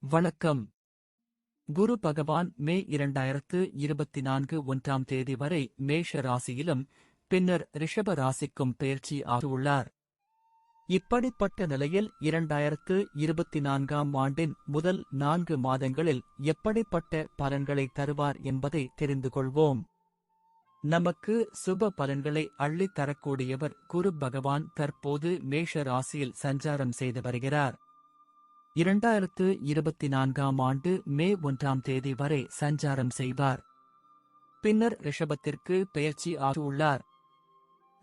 வணக்கம். குரு பகவான் மே 2024 1ஆம் தேதி வரை மேஷ ராசியிலும் பின்னர் ரிஷப ராசிக்கும் பெயர்ச்சி ஆகியுள்ளார். இப்படிப்பட்ட நிலையில் 2024ஆம் ஆண்டின் முதல் 4 மாதங்களில் எப்படிப்பட்ட பலன்களை தருவார் என்பதை தெரிந்து கொள்வோம். நமக்கு சுப பலன்களை அள்ளித் தரக்கூடியவர் குரு பகவான் தற்போது மேஷ ராசியில் சஞ்சாரம் செய்து வருகிறார். 2024ஆம் ஆண்டு மே 1ஆம் தேதி வரை சஞ்சாரம் செய்வார். பின்னர் ரிஷபத்திற்கு பெயர்ச்சி ஆகியுள்ளார்.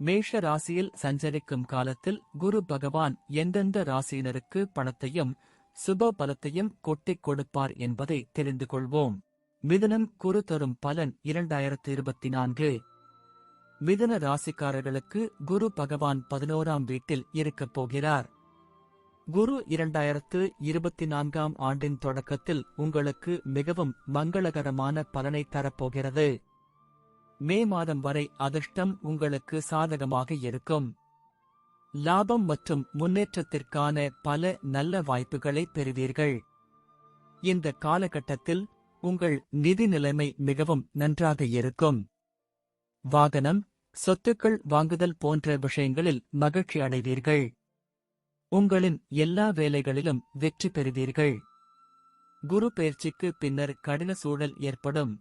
மேஷ ராசியில் சஞ்சரிக்கும் காலத்தில் குரு பகவான் எந்தெந்த ராசியினருக்கு பணத்தையும் சுப பலத்தையும் கொட்டிக் கொடுப்பார் என்பதை தெரிந்து கொள்வோம். மிதுனம் குரு தரும் பலன் 2024. மிதுன ராசிக்காரர்களுக்கு குரு பகவான் 11ஆம் வீட்டில் இருக்கப் போகிறார். குரு 2024ஆம் ஆண்டின் தொடக்கத்தில் உங்களுக்கு மிகவும் மங்களகரமான பலனை தரப்போகிறது. மே மாதம் வரை அதிர்ஷ்டம் உங்களுக்கு சாதகமாக இருக்கும். லாபம் மற்றும் முன்னேற்றத்திற்கான பல நல்ல வாய்ப்புகளை பெறுவீர்கள். இந்த காலகட்டத்தில் உங்கள் நிதி நிலைமை மிகவும் நன்றாக இருக்கும். வாகனம், சொத்துக்கள் வாங்குதல் போன்ற விஷயங்களில் மகிழ்ச்சி அடைவீர்கள். உங்களின் எல்லா வேலைகளிலும் வெற்றி பெறுவீர்கள். குரு பெயர்ச்சிக்கு பின்னர் கடின சூழல் ஏற்படும்.